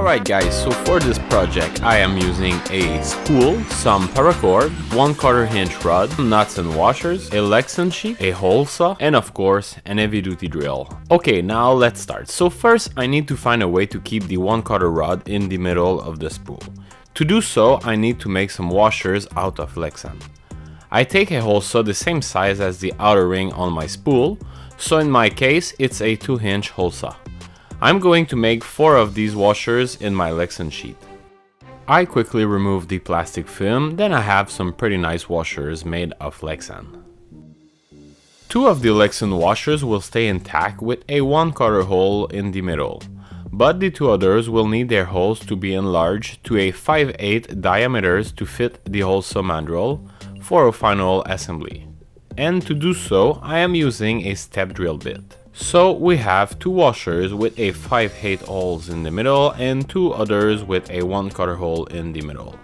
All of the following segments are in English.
Alright guys, so for this project I am using a spool, some paracord, 1/4 inch rod, nuts and washers, a lexan sheet, a hole saw, and of course an heavy duty drill. Okay, now let's start. So first I need to find a way to keep the 1/4 rod in the middle of the spool. To do so I need to make some washers out of lexan. I take a hole saw the same size as the outer ring on my spool, so in my case it's a 2-inch hole saw. I'm going to make 4 of these washers in my lexan sheet. I quickly remove the plastic film, then I have some pretty nice washers made of lexan. 2 of the lexan washers will stay intact with a 1/4 hole in the middle, but the 2 others will need their holes to be enlarged to a 5/8 diameters to fit the hole saw mandrel for a final assembly. And to do so, I am using a step drill bit. So we have 2 washers with a 5/8 holes in the middle and 2 others with a 1/4 hole in the middle.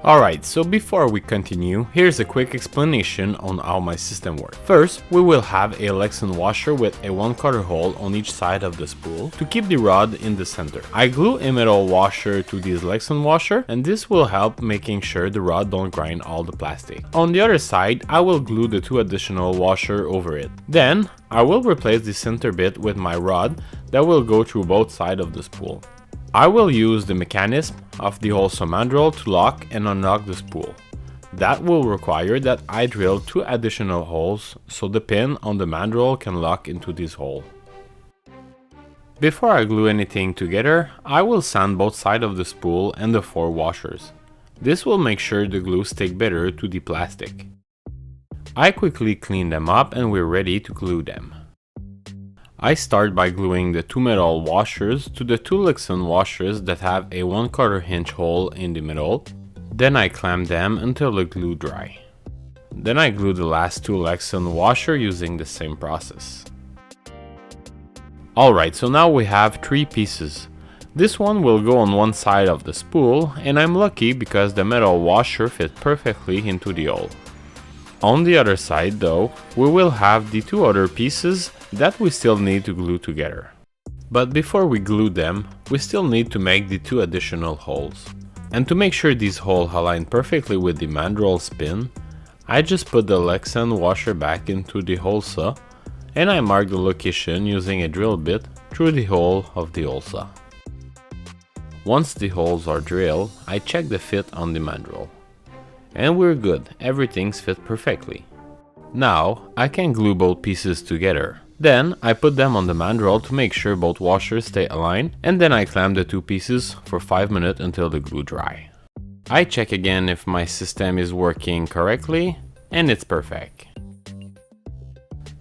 Alright, so before we continue, here's a quick explanation on how my system works. First, we will have a lexan washer with a 1/4 hole on each side of the spool to keep the rod in the center. I glue a metal washer to this lexan washer, and this will help making sure the rod don't grind all the plastic. On the other side, I will glue the 2 additional washer over it. Then, I will replace the center bit with my rod that will go through both sides of the spool. I will use the mechanism of the hole saw mandrel to lock and unlock the spool. That will require that I drill 2 additional holes so the pin on the mandrel can lock into this hole. Before I glue anything together, I will sand both sides of the spool and the 4 washers. This will make sure the glue sticks better to the plastic. I quickly clean them up and we're ready to glue them. I start by gluing the 2 metal washers to the 2 lexan washers that have a 1/4 inch hole in the middle. Then I clamp them until the glue dry. Then I glue the last 2 lexan washers using the same process. Alright, so now we have 3 pieces. This one will go on one side of the spool, and I'm lucky because the metal washer fit perfectly into the hole. On the other side though, we will have the 2 other pieces that we still need to glue together. But before we glue them, we still need to make the 2 additional holes. And to make sure these holes align perfectly with the mandrel spin, I just put the lexan washer back into the hole saw, and I mark the location using a drill bit through the hole of the hole saw. Once the holes are drilled, I check the fit on the mandrel. And we're good, everything's fit perfectly. Now, I can glue both pieces together. Then, I put them on the mandrel to make sure both washers stay aligned, and then I clamp the 2 pieces for 5 minutes until the glue dry. I check again if my system is working correctly, and it's perfect.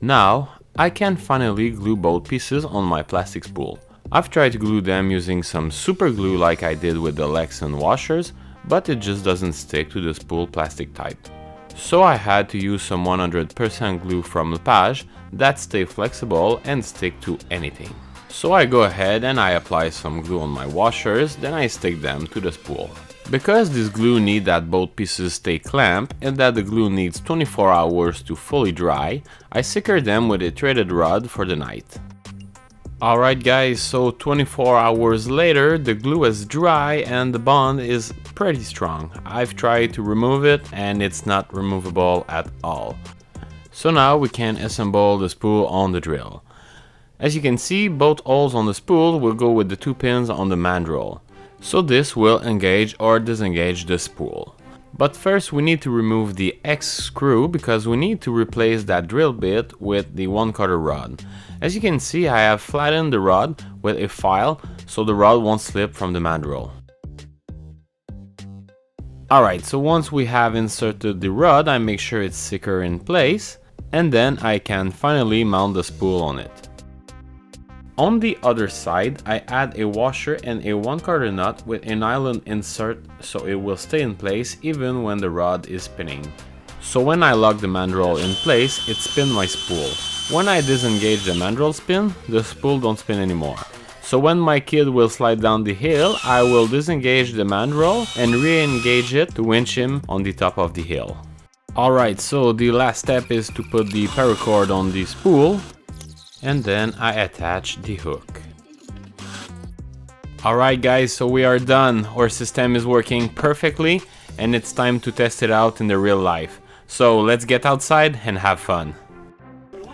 Now, I can finally glue both pieces on my plastic spool. I've tried to glue them using some super glue like I did with the lexan washers, but it just doesn't stick to the spool plastic type. So I had to use some 100% glue from Lepage that stay flexible and stick to anything. So I go ahead and I apply some glue on my washers, then I stick them to the spool. Because this glue needs that both pieces stay clamped and that the glue needs 24 hours to fully dry, I secure them with a threaded rod for the night. Alright guys, so 24 hours later, the glue is dry and the bond is pretty strong. I've tried to remove it and it's not removable at all. So now we can assemble the spool on the drill. As you can see, both holes on the spool will go with the 2 pins on the mandrel. So this will engage or disengage the spool. But first we need to remove the X screw because we need to replace that drill bit with the 1/4 rod. As you can see, I have flattened the rod with a file so the rod won't slip from the mandrel. Alright, so once we have inserted the rod, I make sure it's secure in place, and then I can finally mount the spool on it. On the other side, I add a washer and a 1/4 nut with a nylon insert so it will stay in place even when the rod is spinning. So when I lock the mandrel in place, it spins my spool. When I disengage the mandrel spin, the spool don't spin anymore. So when my kid will slide down the hill, I will disengage the mandrel and re-engage it to winch him on the top of the hill. Alright, so the last step is to put the paracord on the spool, and then I attach the hook. Alright guys, so we are done. Our system is working perfectly and it's time to test it out in the real life. So let's get outside and have fun.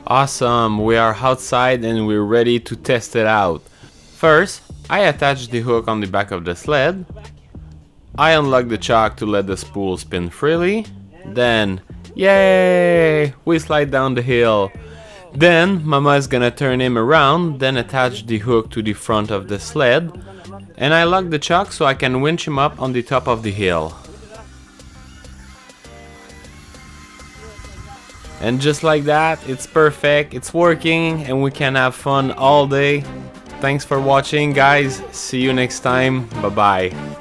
Awesome, we are outside and we're ready to test it out. First, I attach the hook on the back of the sled. I unlock the chock to let the spool spin freely. Then, yay! We slide down the hill. Then, Mama is gonna turn him around, then attach the hook to the front of the sled. And I lock the chock so I can winch him up on the top of the hill. And just like that, it's perfect, it's working, and we can have fun all day. Thanks for watching guys, see you next time, bye bye.